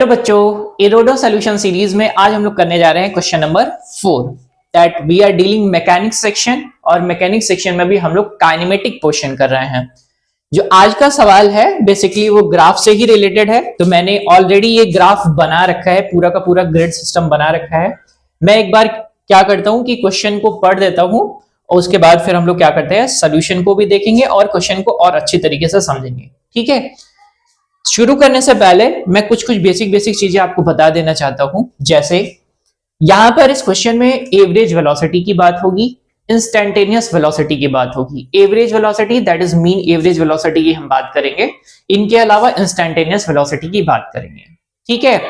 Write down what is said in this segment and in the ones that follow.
तो बच्चों इरोडो solution series में आज हम लोग करने जा रहे हैं question number 4 that we are dealing mechanics section. और मैकेनिक्स सेक्शन में भी हम लोग काइनेमेटिक पोर्शन कर रहे हैं। जो आज का सवाल है बेसिकली वो ग्राफ से ही रिलेटेड है। तो मैंने ऑलरेडी ये ग्राफ बना रखा है, पूरा का पूरा ग्रिड सिस्टम बना रखा है। मैं एक बार क्या करता हूं कि क्वेश्चन को पढ़ देता हूं और उसके बाद फिर हम लोग क्या करते हैं, सोल्यूशन को भी देखेंगे और क्वेश्चन को और अच्छी तरीके से समझेंगे। ठीक है, शुरू करने से पहले मैं कुछ बेसिक चीजें आपको बता देना चाहता हूं। जैसे यहां पर इस क्वेश्चन में एवरेज वेलोसिटी की बात होगी, इंस्टैन्टेनियस वेलोसिटी की बात होगी। Average velocity that is mean average velocity की हम बात करेंगे, इनके अलावा इंस्टैन्टेनियस वेलोसिटी की बात करेंगे। ठीक है,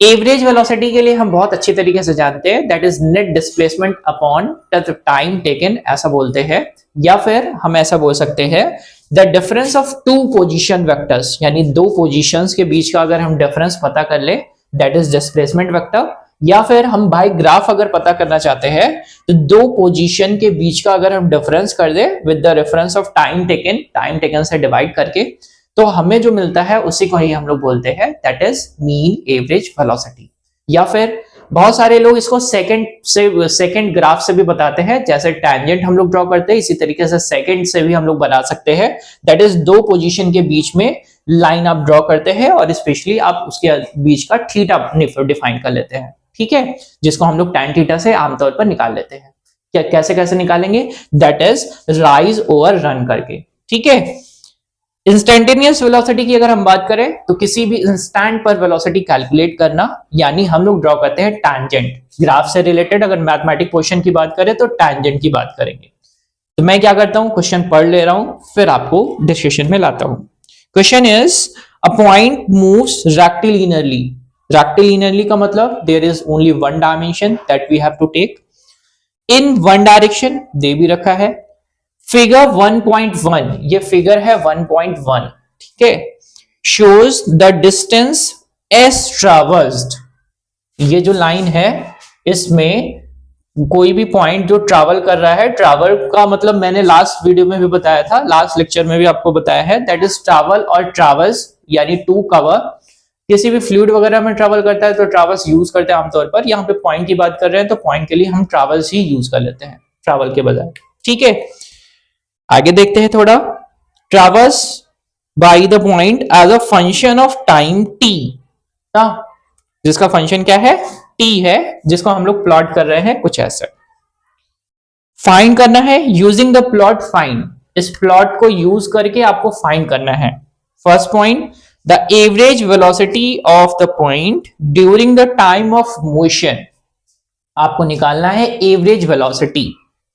एवरेज वेलोसिटी के लिए हम बहुत अच्छी तरीके से जानते हैं that is net displacement upon time taken, ऐसा बोलते हैं। या फिर हम ऐसा बोल सकते हैं the difference of two position vectors, यानी दो पोजीशंस के बीच का अगर हम डिफरेंस पता कर ले दैट इज डिस्प्लेसमेंट वेक्टर। या फिर हम बाय ग्राफ अगर पता करना चाहते हैं तो दो पोजीशन के बीच का अगर हम डिफरेंस कर दे with the reference of time taken से डिवाइड करके, तो हमें जो मिलता है उसी को ही हम लोग बोलते हैं that is mean average velocity. या फिर बहुत सारे लोग इसको सेकंड ग्राफ से भी बताते हैं। जैसे टैंजेंट हम लोग ड्रॉ करते हैं, इसी तरीके से सेकंड से भी हम लोग बना सकते हैं। दैट इज दो पोजीशन के बीच में लाइन आप ड्रॉ करते हैं और स्पेशली आप उसके बीच का थीटा डिफाइन कर लेते हैं। ठीक है, जिसको हम लोग टैन थीटा से आमतौर पर निकाल लेते हैं। क्या कैसे निकालेंगे, that is rise over run करके। ठीक है, इंस्टैन्टेनियस वेलोसिटी की अगर हम बात करें तो किसी भी इंस्टेंट पर वेलोसिटी कैलकुलेट करना, यानी हम लोग ड्रॉ करते हैं टैंजेंट। ग्राफ से रिलेटेड अगर मैथमेटिक पोर्शन की बात करें तो टैंजेंट की बात करेंगे। तो मैं क्या करता हूं, क्वेश्चन पढ़ ले रहा हूं फिर आपको डिस्कशन में लाता हूं। Question is a point moves rectilinearly. Rectilinearly का मतलब there is only one dimension that we have to take in one direction, दे भी रखा है। फिगर 1.1, ये फिगर है 1.1। ठीक है, शोज द डिस्टेंस एस ट्रैवर्स्ड। ये जो लाइन है इसमें कोई भी पॉइंट जो ट्रैवल कर रहा है, ट्रैवल का मतलब मैंने लास्ट वीडियो में भी बताया था, लास्ट लेक्चर में भी आपको बताया है दैट इज ट्रैवल और ट्रैवर्स, यानी टू कवर। किसी भी फ्लूइड वगैरह में ट्रैवल करता है तो ट्रैवर्स यूज करते हैं आमतौर पर। यहाँ पे पॉइंट की बात कर रहे हैं तो पॉइंट के लिए हम ट्रैवर्स ही यूज कर लेते हैं ट्रैवल के बजाय। ठीक है, आगे देखते हैं थोड़ा। Traverse by the point as a function of time t, जिसका फंक्शन क्या है, टी है, जिसको हम लोग प्लॉट कर रहे हैं कुछ ऐसा। फाइंड करना है यूजिंग द प्लॉट फाइंड, इस प्लॉट को यूज करके आपको फाइंड करना है। First point, the average velocity of the point during the time of motion. आपको निकालना है एवरेज वेलोसिटी।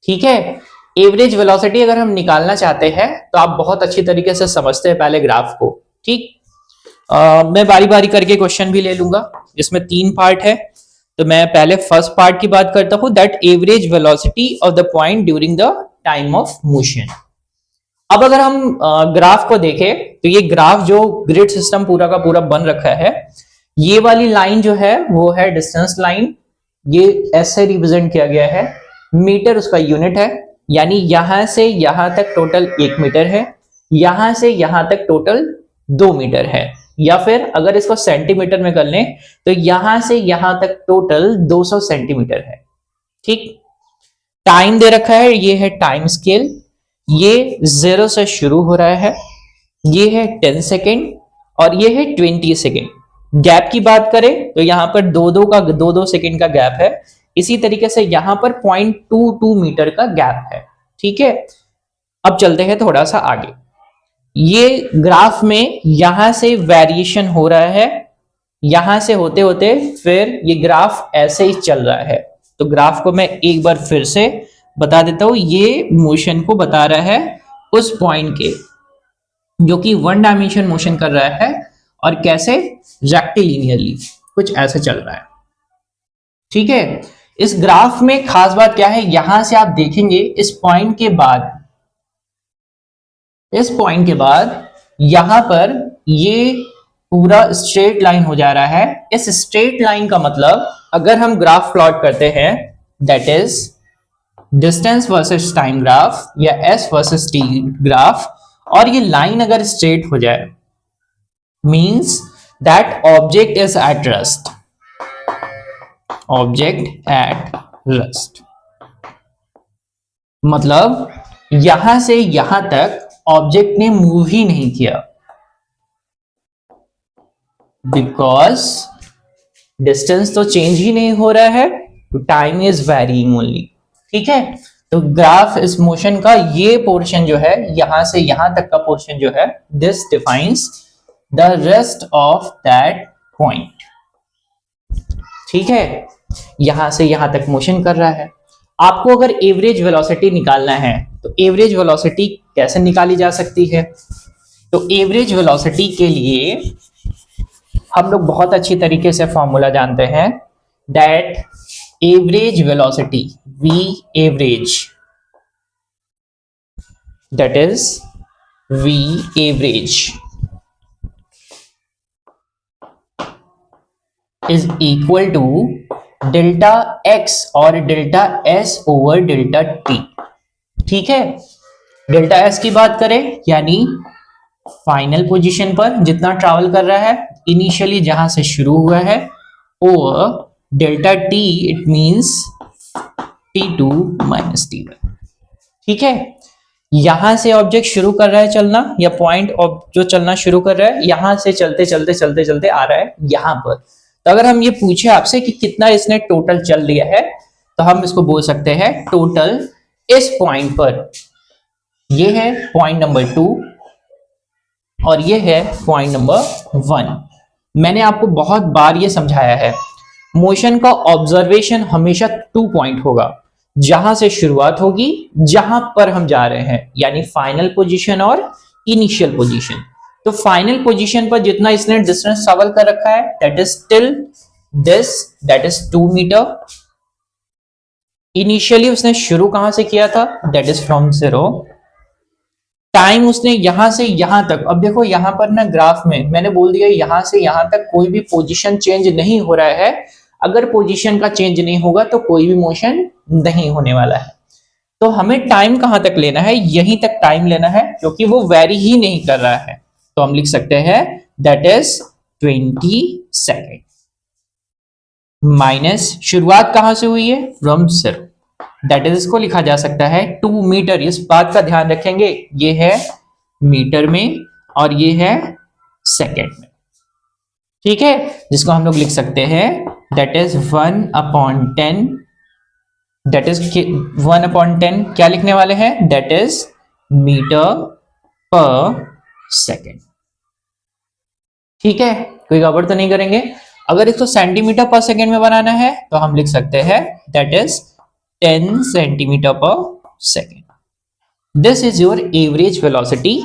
ठीक है, एवरेज वेलोसिटी अगर हम निकालना चाहते हैं तो आप बहुत अच्छी तरीके से समझते हैं पहले ग्राफ को। ठीक, मैं बारी बारी करके क्वेश्चन भी ले लूंगा, इसमें 3 पार्ट है। तो मैं पहले फर्स्ट पार्ट की बात करता हूं that average velocity of the point during the time of motion. अब अगर हम ग्राफ को देखें तो ये ग्राफ जो ग्रिड सिस्टम पूरा का पूरा बन रखा है, ये वाली लाइन जो है वो है डिस्टेंस लाइन, ये एस से रिप्रेजेंट किया गया है। मीटर उसका यूनिट है, यानी यहां से यहां तक टोटल 1 मीटर है, यहां से यहां तक टोटल 2 मीटर है। या फिर अगर इसको सेंटीमीटर में कर लें तो यहां से यहां तक टोटल 200 सेंटीमीटर है। ठीक, टाइम दे रखा है, ये है टाइम स्केल, ये 0 से शुरू हो रहा है, ये है 10 सेकेंड और ये है 20 सेकेंड। गैप की बात करें तो यहां पर 2-2 सेकेंड का गैप है। इसी तरीके से यहां पर 0.22 मीटर का गैप है। ठीक है, अब चलते हैं थोड़ा सा आगे। ये ग्राफ में यहां से वेरिएशन हो रहा है, यहां से होते होते फिर ये ग्राफ ऐसे ही चल रहा है। तो ग्राफ को मैं एक बार फिर से बता देता हूं, ये मोशन को बता रहा है उस पॉइंट के जो कि वन डायमेंशन मोशन कर रहा है और कैसे, रेक्टिलिनियरली कुछ ऐसे चल रहा है। ठीक है, इस ग्राफ में खास बात क्या है, यहां से आप देखेंगे इस पॉइंट के बाद यहां पर ये पूरा स्ट्रेट लाइन हो जा रहा है। इस स्ट्रेट लाइन का मतलब अगर हम ग्राफ प्लॉट करते हैं that is distance versus time graph या एस वर्सेस टी ग्राफ, और ये लाइन अगर स्ट्रेट हो जाए means that object is at rest, object at rest मतलब यहां से यहां तक ऑब्जेक्ट ने मूव ही नहीं किया, बिकॉज डिस्टेंस तो चेंज ही नहीं हो रहा है, तो टाइम इज वेरीइंग ओनली। ठीक है, तो ग्राफ इस मोशन का ये पोर्शन जो है, यहां से यहां तक का पोर्शन जो है, this defines the rest of that point. ठीक है, यहां से यहां तक मोशन कर रहा है। आपको अगर एवरेज वेलोसिटी निकालना है तो एवरेज वेलोसिटी कैसे निकाली जा सकती है? तो एवरेज वेलोसिटी के लिए हम लोग बहुत अच्छी तरीके से फॉर्मूला जानते हैं, that average velocity v average, that is v average is equal to delta x और delta s over delta t। ठीक है, डेल्टा s की बात करें यानी फाइनल पोजीशन पर जितना ट्रैवल कर रहा है, इनिशियली जहां से शुरू हुआ है, over delta t it means t2 minus t1। ठीक है, यहां से ऑब्जेक्ट शुरू कर रहा है चलना, या पॉइंट जो चलना शुरू कर रहा है, यहां से चलते चलते चलते चलते आ रहा है यहां पर। तो अगर हम ये पूछे आपसे कि कितना इसने टोटल चल लिया है, तो हम इसको बोल सकते हैं टोटल इस पॉइंट पर, ये है पॉइंट नंबर 2 और ये है पॉइंट नंबर 1। मैंने आपको बहुत बार ये समझाया है, मोशन का ऑब्जर्वेशन हमेशा 2 पॉइंट होगा, जहां से शुरुआत होगी, जहां पर हम जा रहे हैं, यानी फाइनल पोजीशन और इनिशियल पोजीशन। तो फाइनल पोजीशन पर जितना इसने डिस्टेंस ट्रैवल कर रखा है, that is till this, that is 2 metre. Initially उसने शुरू कहां से किया था, दैट इज फ्रॉम 0। टाइम उसने यहां से यहां तक, अब देखो यहां पर ना ग्राफ में मैंने बोल दिया यहां से यहां तक कोई भी पोजीशन चेंज नहीं हो रहा है। अगर पोजीशन का चेंज नहीं होगा तो कोई भी मोशन नहीं होने वाला है। तो हमें टाइम कहां तक लेना है, यहीं तक टाइम लेना है, क्योंकि वो वेरी ही नहीं कर रहा है। तो हम लिख सकते हैं दैट इज 20 सेकेंड माइनस शुरुआत कहां से हुई है, फ्रॉम 0, दैट इज इसको लिखा जा सकता है 2 मीटर। इस बात का ध्यान रखेंगे, ये है मीटर में और ये है सेकेंड में। ठीक है, जिसको हम लोग लिख सकते हैं दैट इज 1/10, दैट इज 1/10 क्या लिखने वाले हैं, that is metre per second. ठीक है, कोई गड़बड़ तो नहीं करेंगे। अगर इसको सेंटीमीटर पर सेकेंड में बनाना है तो हम लिख सकते हैं दैट इज 10 सेंटीमीटर पर second. This is your average velocity,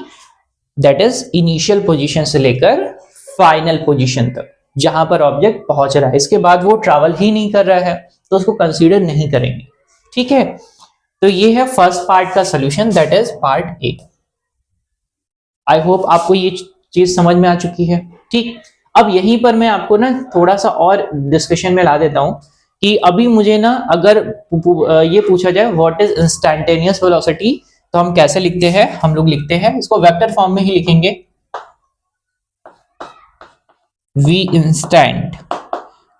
that is initial position से लेकर फाइनल पोजीशन तक, जहां पर ऑब्जेक्ट पहुंच रहा है। इसके बाद वो ट्रैवल ही नहीं कर रहा है तो उसको कंसीडर नहीं करेंगे। ठीक है, तो ये है फर्स्ट पार्ट का solution, that is part A. I hope आपको ये चीज समझ में आ चुकी है। ठीक, अब यहीं पर मैं आपको ना थोड़ा सा और डिस्कशन में ला देता हूं कि अभी मुझे ना अगर ये पूछा जाए व्हाट इज इंस्टैन्टेनियस वेलोसिटी, तो हम कैसे लिखते हैं, हम लोग लिखते हैं इसको वेक्टर फॉर्म में ही लिखेंगे, v इंस्टेंट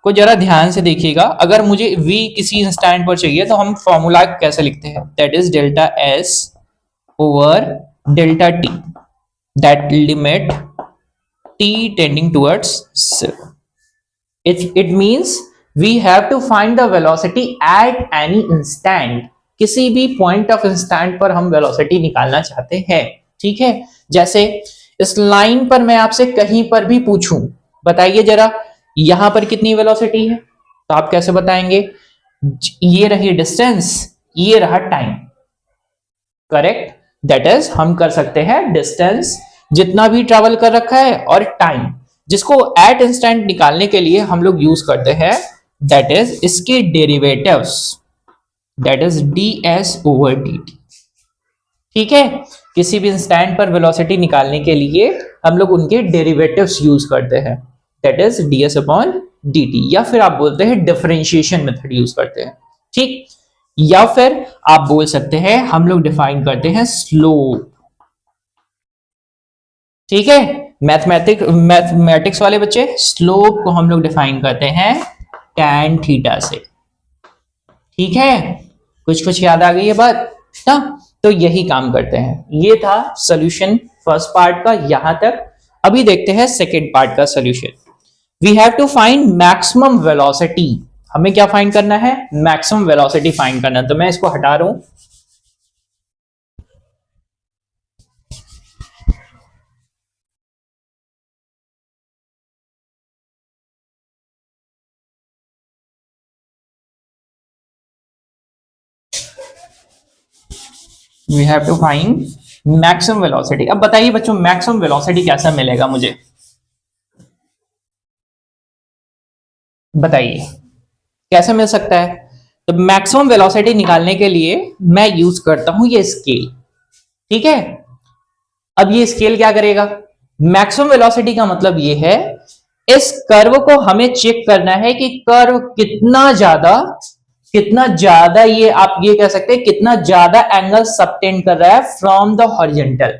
को जरा ध्यान से देखिएगा। अगर मुझे v किसी इंस्टेंट पर चाहिए तो हम फॉर्मूला कैसे लिखते हैं, that is delta s over delta t, that limit t tending towards 0। It means we have to find the velocity at any instant। किसी भी पॉइंट ऑफ इंस्टेंट पर हम वेलोसिटी निकालना चाहते हैं। ठीक है, जैसे इस लाइन पर मैं आपसे कहीं पर भी पूछूं, बताइए जरा यहां पर कितनी वेलोसिटी है, तो आप कैसे बताएंगे, ये रही डिस्टेंस, ये रहा टाइम। करेक्ट, दैट इज हम कर सकते हैं डिस्टेंस जितना भी ट्रैवल कर रखा है और टाइम, जिसको एट इंस्टेंट निकालने के लिए हम लोग यूज करते हैं दैट इज इसके derivatives, that is ds over dt। ठीक है, किसी भी इंस्टेंट पर वेलोसिटी निकालने के लिए हम लोग उनके डेरिवेटिव्स यूज करते हैं, that is ds upon dt, या फिर आप बोलते हैं डिफरेंशिएशन मेथड यूज करते हैं। ठीक, या फिर आप बोल सकते हैं हम लोग डिफाइन करते हैं स्लोप। ठीक है, मैथमेटिक्स वाले बच्चे, स्लोप को हम लोग डिफाइन करते हैं tan थीटा से। ठीक है, कुछ कुछ याद आ गई है बात ना? तो यही काम करते हैं। ये था सॉल्यूशन फर्स्ट पार्ट का यहां तक। अभी देखते हैं सेकेंड पार्ट का solution. We have to find maximum velocity. हमें क्या फाइंड करना है? मैक्सिमम वेलोसिटी फाइंड करना। तो मैं इसको हटा रहा हूं। We have to find maximum velocity. अब बताइए बच्चों, मैक्सिमम वेलोसिटी कैसे मिलेगा मुझे? बताइए कैसे मिल सकता है? तो मैक्सिमम वेलोसिटी निकालने के लिए मैं यूज करता हूं ये स्केल। ठीक है, अब ये स्केल क्या करेगा? मैक्सिमम वेलोसिटी का मतलब ये है, इस कर्व को हमें चेक करना है कि कर्व कितना ज्यादा ये आप ये कह सकते हैं कितना ज्यादा एंगल सबटेंड कर रहा है फ्रॉम द हॉरिजॉन्टल।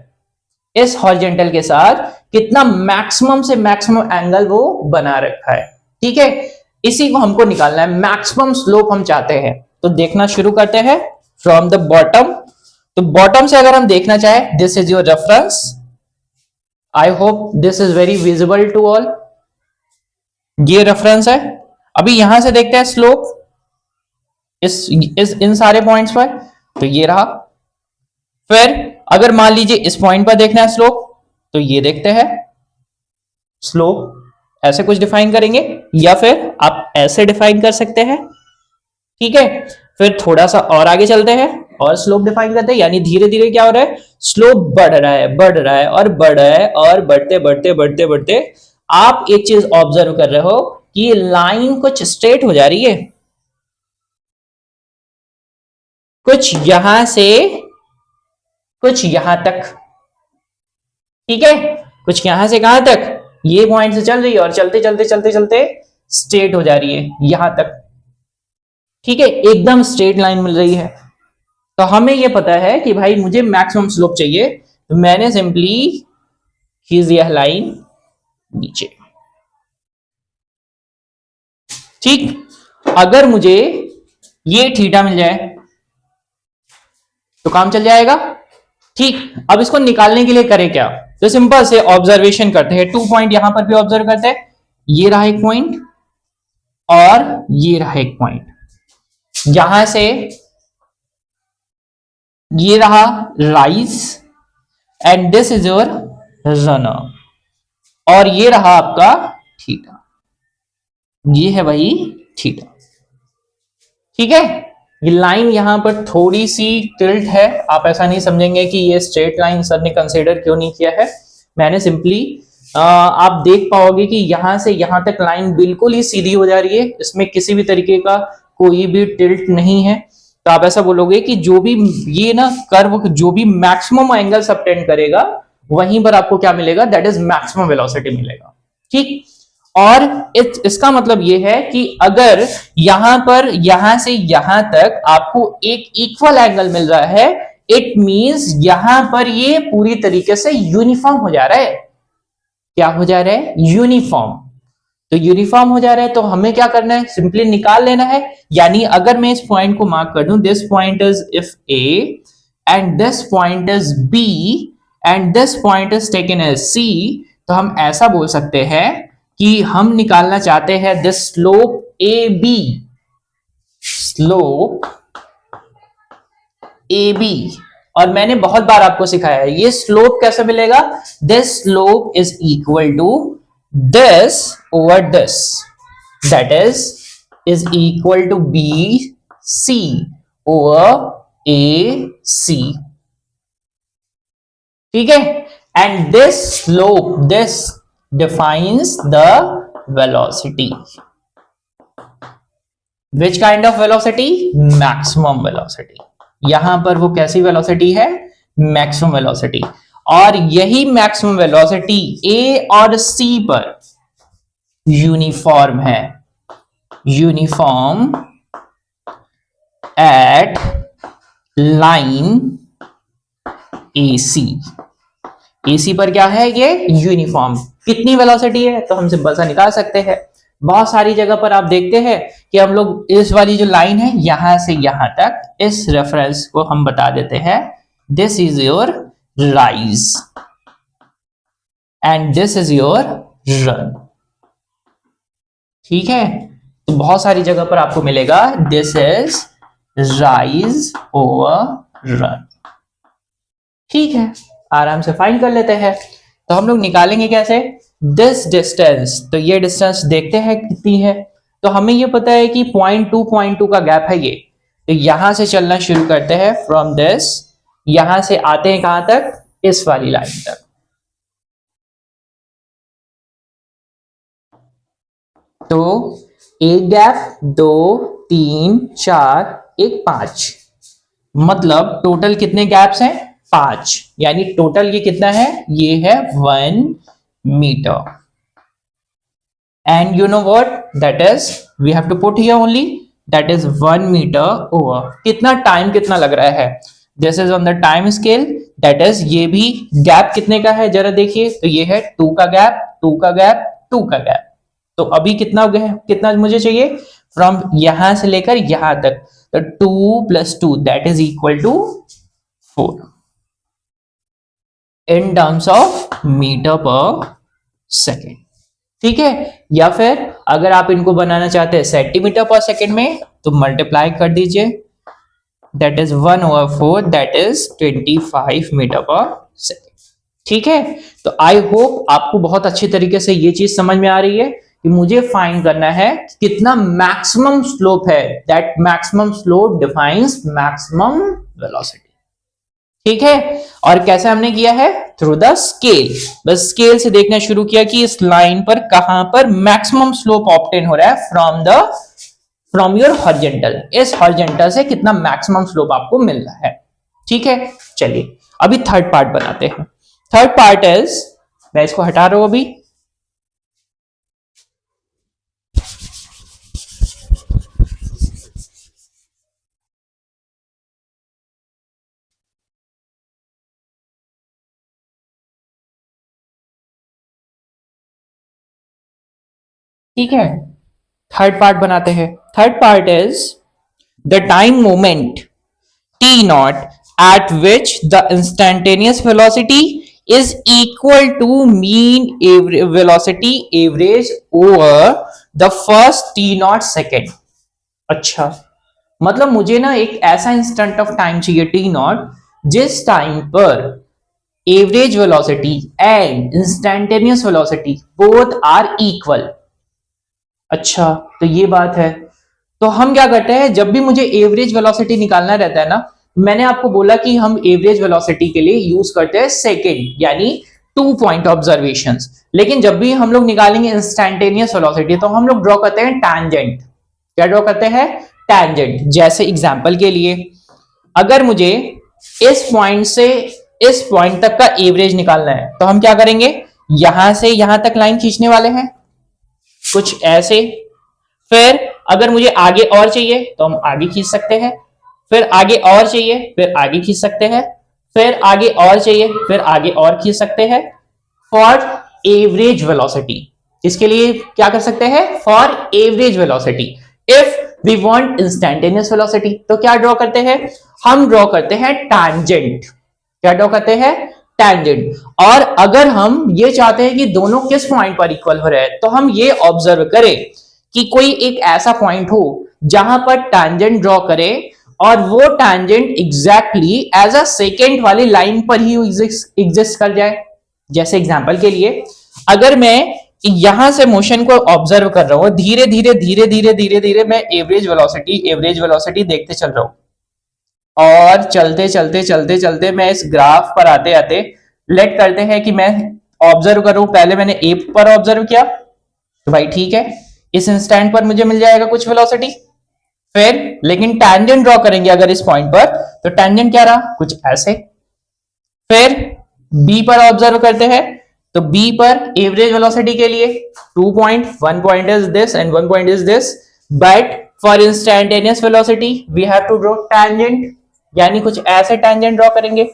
इस हॉरिजॉन्टल के साथ कितना मैक्सिमम से मैक्सिमम एंगल वो बना रखा है। ठीक है, इसी को हमको निकालना है। मैक्सिमम स्लोप हम चाहते हैं। तो देखना शुरू करते हैं फ्रॉम द बॉटम। तो बॉटम से अगर हम देखना चाहें, this is your reference. I hope this is very visible to all. ये रेफरेंस है। अभी यहां से देखते हैं स्लोप इस इन सारे पॉइंट्स पर। तो ये रहा। फिर अगर मान लीजिए इस पॉइंट पर देखना है स्लोप, तो ये देखते हैं स्लोप ऐसे कुछ डिफाइन करेंगे, या फिर आप ऐसे डिफाइन कर सकते हैं। ठीक है, फिर थोड़ा सा और आगे चलते हैं और स्लोप डिफाइन करते हैं। यानी धीरे धीरे क्या हो रहा है? स्लोप बढ़ रहा है, बढ़ रहा है और बढ़ रहा है, और बढ़ते बढ़ते बढ़ते बढ़ते आप एक चीज ऑब्जर्व कर रहे हो कि लाइन कुछ स्ट्रेट हो जा रही है, कुछ यहां से कुछ यहां तक। ठीक है, कुछ यहां से कहां तक? ये पॉइंट से चल रही है और चलते चलते चलते चलते स्ट्रेट हो जा रही है यहां तक। ठीक है, एकदम स्ट्रेट लाइन मिल रही है। तो हमें यह पता है कि भाई मुझे मैक्सिमम स्लोप चाहिए, तो मैंने सिंपली खींच दिया लाइन नीचे। ठीक, अगर मुझे ये थीटा मिल जाए तो काम चल जाएगा। ठीक, अब इसको निकालने के लिए करें क्या? तो सिंपल से ऑब्जर्वेशन करते हैं। 2 पॉइंट यहां पर भी ऑब्जर्व करते हैं। ये रहा एक पॉइंट और ये रहा एक पॉइंट। यहां से ये रहा rise and this is your runner, और ये रहा आपका थीटा। ये है भाई थीटा। ठीक है, ये लाइन यहां पर थोड़ी सी टिल्ट है। आप ऐसा नहीं समझेंगे कि ये स्ट्रेट लाइन सर ने कंसीडर क्यों नहीं किया है। मैंने सिंपली आप देख पाओगे कि यहां से यहां तक लाइन बिल्कुल ही सीधी हो जा रही है, इसमें किसी भी तरीके का कोई भी टिल्ट नहीं है। तो आप ऐसा बोलोगे कि जो भी ये ना कर्व जो भी मैक्सिमम एंगल सबटेंड करेगा, वहीं पर आपको क्या मिलेगा? दैट इज मैक्सिमम वेलोसिटी मिलेगा। ठीक, और इसका मतलब यह है कि अगर यहां पर यहां से यहां तक आपको एक इक्वल एंगल मिल रहा है, इट मींस यहां पर ये पूरी तरीके से यूनिफॉर्म हो जा रहा है। क्या हो जा रहा है? यूनिफॉर्म। तो यूनिफॉर्म हो जा रहा है, तो हमें क्या करना है? सिंपली निकाल लेना है। यानी अगर मैं इस पॉइंट को मार्क कर दूं, this point is if A and this point is B and this point is taken as C, तो हम ऐसा बोल सकते हैं कि हम निकालना चाहते हैं this slope A B. Slope A B, और मैंने बहुत बार आपको सिखाया है ये स्लोप कैसे मिलेगा? This slope is equal to this over this, that is equal to B C over A C. ठीक है, and this slope this defines the velocity. Which kind of velocity? Maximum velocity. यहां पर वो कैसी velocity है? Maximum velocity. और यही maximum velocity ए और सी पर यूनिफॉर्म है। Uniform at line A C. AC पर क्या है, ये यूनिफॉर्म। कितनी वेलोसिटी है तो हम सिंपल सा निकाल सकते हैं। बहुत सारी जगह पर आप देखते हैं कि हम लोग इस वाली जो लाइन है यहां से यहां तक, इस रेफरेंस को हम बता देते हैं this is your rise and this is your run. ठीक है, तो बहुत सारी जगह पर आपको मिलेगा this is rise over run. ठीक है, आराम से फाइंड कर लेते हैं। तो हम लोग निकालेंगे कैसे, दिस डिस्टेंस, तो ये डिस्टेंस देखते हैं कितनी है। तो हमें ये पता है कि 0.2 का गैप है ये। तो यहां से चलना शुरू करते हैं फ्रॉम दिस, यहां से आते हैं कहां तक, इस वाली लाइन तक। तो एक गैप, 2 3 4 1 5, मतलब टोटल कितने गैप्स हैं, 5। यानी टोटल ये कितना है, ये है 1 metre. And you know what that is, we have to put here only that is 1 metre over. कितना टाइम कितना लग रहा है, this is on the time scale, that is ये भी गैप कितने का है जरा देखिए, तो ये है 2 का गैप, 2 का गैप, 2 का गैप। तो अभी कितना हो गया, कितना मुझे चाहिए, फ्रॉम यहां से लेकर यहां तक, तो 2 + 2 that is equal to 4 in terms of metre per second. ठीक है, या फिर अगर आप इनको बनाना चाहते हैं सेंटीमीटर पर सेकेंड में, तो मल्टीप्लाई कर दीजिए, that is 1/4 that is 25 metre per second. ठीक है, तो आई होप आपको बहुत अच्छी तरीके से ये चीज समझ में आ रही है कि मुझे फाइंड करना है कितना मैक्सिमम स्लोप है, that maximum slope defines maximum velocity. ठीक है, और कैसे हमने किया है, थ्रू द स्केल। बस स्केल से देखना शुरू किया कि इस लाइन पर कहां पर मैक्सिमम स्लोप ऑब्टेन हो रहा है फ्रॉम योर हॉरिजॉन्टल, इस हॉरिजॉन्टल से कितना मैक्सिमम स्लोप आपको मिल रहा है। ठीक है, चलिए अभी थर्ड पार्ट बनाते हैं। थर्ड पार्ट इज, मैं इसको हटा रहा हूं अभी। ठीक है, थर्ड पार्ट बनाते हैं। Third part is the time moment t naught at which the instantaneous velocity is equal to mean velocity average over the first t naught second। अच्छा, मतलब मुझे ना एक ऐसा इंस्टेंट ऑफ टाइम चाहिए t naught जिस टाइम पर average velocity and instantaneous velocity both are equal. अच्छा, तो ये बात है। तो हम क्या करते हैं, जब भी मुझे एवरेज वेलोसिटी निकालना रहता है ना, मैंने आपको बोला कि हम एवरेज वेलोसिटी के लिए यूज करते हैं सेकेंड, यानी 2 पॉइंट ऑब्जर्वेशंस। लेकिन जब भी हम लोग निकालेंगे इंस्टेंटेनियस वेलोसिटी, तो हम लोग ड्रॉ करते हैं टैंजेंट। क्या ड्रॉ करते हैं, टैंजेंट। जैसे एग्जांपल के लिए, अगर मुझे इस पॉइंट से इस पॉइंट तक का एवरेज निकालना है, तो हम क्या करेंगे, यहां से यहां तक लाइन खींचने वाले हैं कुछ ऐसे। फिर अगर मुझे आगे और चाहिए तो हम आगे खींच सकते हैं, फिर आगे और चाहिए, फिर आगे खींच सकते हैं, फिर आगे और चाहिए, फिर आगे और खींच सकते हैं, फॉर एवरेज वेलोसिटी। इसके लिए क्या कर सकते हैं, for average velocity. If we want instantaneous velocity, तो क्या ड्रॉ करते हैं, हम ड्रॉ करते हैं टैंजेंट। क्या ड्रॉ करते हैं, टैंजेंट। और अगर हम ये चाहते हैं कि दोनों किस पॉइंट पर इक्वल हो रहे हैं, तो हम ये ऑब्जर्व करें कि कोई एक ऐसा पॉइंट हो जहां पर टैंजेंट ड्रॉ करे, और वो tangent exactly as a second वाली लाइन पर ही एग्जिस्ट कर जाए। जैसे एग्जांपल के लिए, अगर मैं यहां से मोशन को ऑब्जर्व कर रहा हूं, धीरे धीरे धीरे धीरे धीरे धीरे मैं एवरेज वेलोसिटी देखते चल रहा हूं, और चलते चलते चलते चलते मैं इस ग्राफ पर आते आते, लेट करते हैं कि मैं ऑब्जर्व करूं, पहले मैंने ए पर ऑब्जर्व किया, तो भाई ठीक है, इस इंस्टेंट पर मुझे मिल जाएगा कुछ वेलोसिटी। फिर लेकिन टैंजेंट ड्रॉ करेंगे अगर इस पॉइंट पर, तो टैंजेंट क्या रहा, कुछ ऐसे। फिर बी पर ऑब्जर्व करते हैं, तो बी पर एवरेज वेलोसिटी के लिए 2 point, 1 point is this and 1 point is this, but for instantaneous velocity we have to draw tangent, यानी कुछ ऐसे टैंजेंट ड्रॉ करेंगे।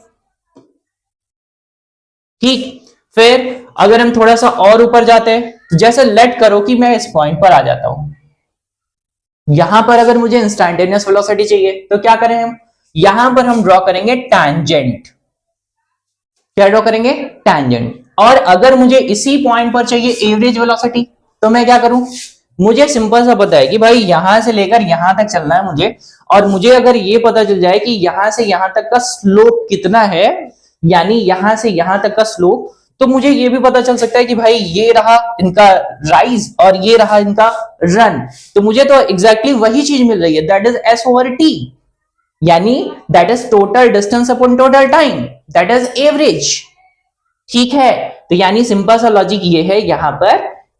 ठीक, फिर अगर हम थोड़ा सा और ऊपर जाते हैं, तो जैसे लेट करो कि मैं इस पॉइंट पर आ जाता हूं, यहां पर अगर मुझे इंस्टैन्टेनियस वेलोसिटी चाहिए तो क्या करें हम, यहां पर हम ड्रॉ करेंगे टैंजेंट। क्या ड्रॉ करेंगे, टैंजेंट। और अगर मुझे इसी पॉइंट पर चाहिए एवरेज वेलोसिटी, तो मैं क्या करूं, मुझे सिंपल सा पता है कि भाई यहां से लेकर यहां तक चलना है मुझे, और मुझे अगर ये पता चल जाए कि यहां से यहां तक का स्लोप कितना है, यानी यहां से यहां तक का स्लोप, तो मुझे ये भी पता चल सकता है कि भाई ये रहा इनका राइज और ये रहा इनका रन, तो मुझे तो एग्जैक्टली वही चीज मिल रही है, that is S over T, यानी that is total distance upon total time, that is average. ठीक है, तो यानी सिंपल सा लॉजिक ये है यहां पर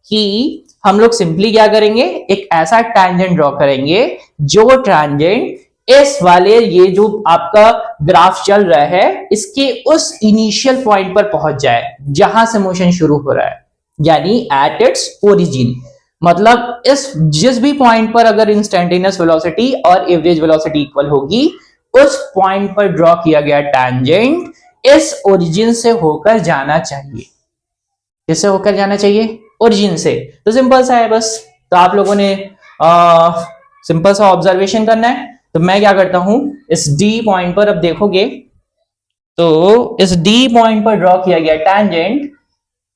कि हम लोग सिंपली क्या करेंगे, एक ऐसा टैंजेंट ड्रॉ करेंगे जो टैंजेंट इस वाले ये जो आपका ग्राफ चल रहा है इसके उस इनिशियल पॉइंट पर पहुंच जाए जहां से मोशन शुरू हो रहा है, यानी एट इट्स ओरिजिन। मतलब इस जिस भी पॉइंट पर अगर इंस्टैन्टेनियस वेलोसिटी और एवरेज वेलोसिटी इक्वल होगी, उस पॉइंट पर ड्रॉ किया गया टैंजेंट इस ओरिजिन से होकर जाना चाहिए। किससे होकर जाना चाहिए, ओरिजिन से। तो सिंपल सा है बस, तो आप लोगों ने सिंपल सा ऑब्जर्वेशन करना है। तो मैं क्या करता हूं, इस डी पॉइंट पर अब देखोगे तो इस डी पॉइंट पर ड्रॉ किया गया tangent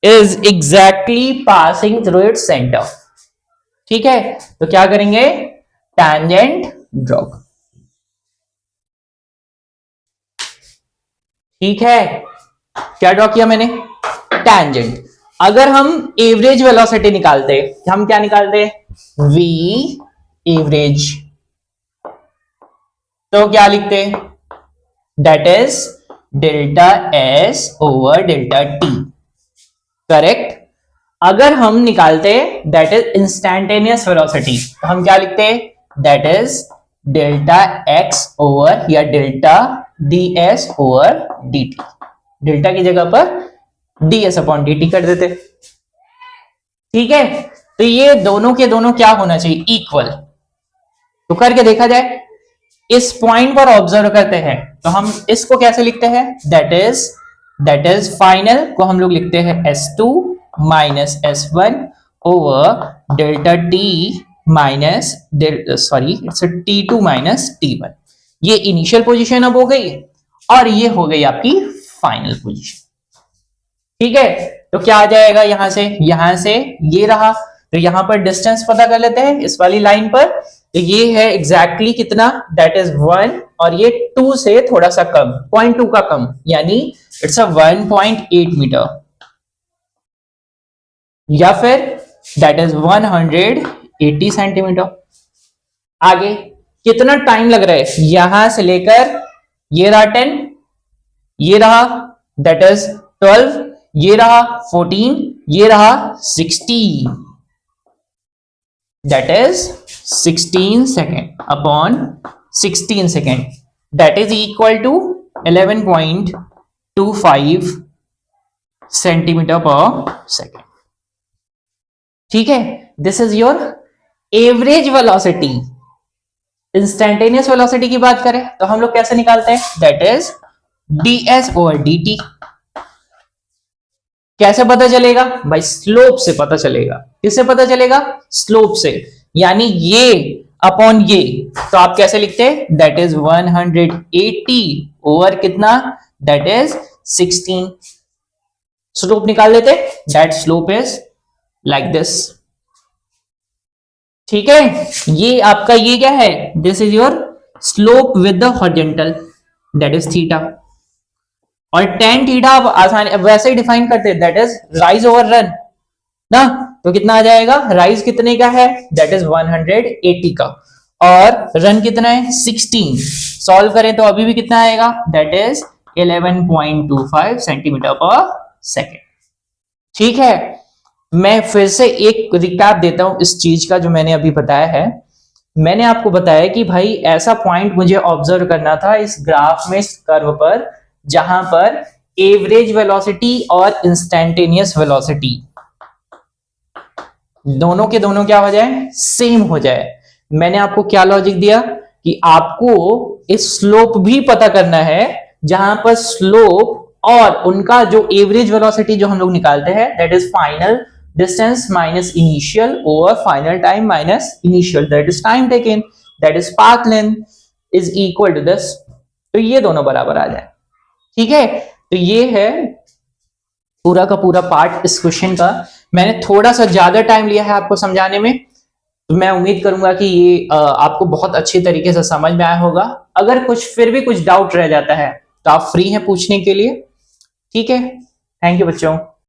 is exactly passing through its centre. ठीक है, तो क्या करेंगे, टैंजेंट ड्रॉ। ठीक है, क्या ड्रॉ किया मैंने, टैंजेंट। अगर हम एवरेज वेलोसिटी निकालते, हम क्या निकालते, v एवरेज, तो क्या लिखते, that is delta S over delta T, correct. अगर हम निकालते दैट इज इंस्टैन्टेनियस वेलोसिटी, तो हम क्या लिखते, that is delta X over या delta D S over D T, delta की जगह पर D S upon D T कर देते। ठीक है, तो ये दोनों के दोनों क्या होना चाहिए, इक्वल। तो करके देखा जाए, इस पॉइंट पर ऑब्जर्व करते हैं तो हम इसको कैसे लिखते हैं, दैट इज फाइनल को हम लोग लिखते हैं S2 minus S1 over delta T minus T2 minus T1। ये इनिशियल पोजीशन अब हो गई और ये हो गई आपकी फाइनल पोजीशन। ठीक है, तो क्या आ जाएगा, यहां से ये रहा, तो यहां पर डिस्टेंस पता कर लेते हैं इस वाली लाइन पर, तो ये है एग्जैक्टली कितना, दैट इज 1, और ये 2 से थोड़ा सा कम, 0.2 का कम, यानी इट्स अ 1.8 मीटर, या फिर दैट इज 180 सेंटीमीटर। आगे कितना टाइम लग रहा है, यहां से लेकर ये रहा 10, ये रहा दैट इज 12, ये रहा 14, ये रहा 16, that is 16 second upon 16 second, that is equal to 11.25 centimeter per second। ठीक है, this is your average velocity. Instantaneous velocity की बात करें तो हम लोग कैसे निकालते हैं, that is ds over dt। कैसे पता चलेगा भाई, स्लोप से पता चलेगा। किससे पता चलेगा, स्लोप से, यानी ये अपॉन ये, तो आप कैसे लिखते हैं, दैट इज 180 ओवर कितना, दैट इज 16। स्लोप निकाल लेते, that slope is like this. ठीक है, ये आपका ये क्या है, this is your slope with the horizontal, that is theta. और tan थीटा आप आसानी वैसे ही डिफाइन करते हैं, that is rise over run ना, तो कितना आ जाएगा, राइज कितने का है, दैट इज 180 का, और रन कितना है 16। सॉल्व करें तो अभी भी कितना आएगा, दैट इज 11.25 सेंटीमीटर पर सेकेंड। ठीक है, मैं फिर से एक रिकैप देता हूं इस चीज का जो मैंने अभी बताया है। मैंने आपको बताया कि भाई ऐसा पॉइंट मुझे ऑब्जर्व करना था इस ग्राफ में, इस कर्व पर, जहां पर एवरेज वेलोसिटी और इंस्टैन्टेनियस वेलोसिटी दोनों के दोनों क्या हो जाए, सेम हो जाए। मैंने आपको क्या लॉजिक दिया कि आपको इस स्लोप भी पता करना है, जहां पर स्लोप और उनका जो एवरेज वेलोसिटी जो हम लोग निकालते हैं that is final distance minus initial over final time minus initial, that is time taken, that is path length is equal to this. तो ये दोनों बराबर आ जाए। ठीक है, तो ये है पूरा का पूरा पार्ट इस क्वेश्चन का। मैंने थोड़ा सा ज्यादा टाइम लिया है आपको समझाने में, तो मैं उम्मीद करूंगा कि ये आपको बहुत अच्छी तरीके से समझ में आया होगा। अगर कुछ फिर भी कुछ डाउट रह जाता है तो आप फ्री हैं पूछने के लिए। ठीक है, थैंक यू बच्चों।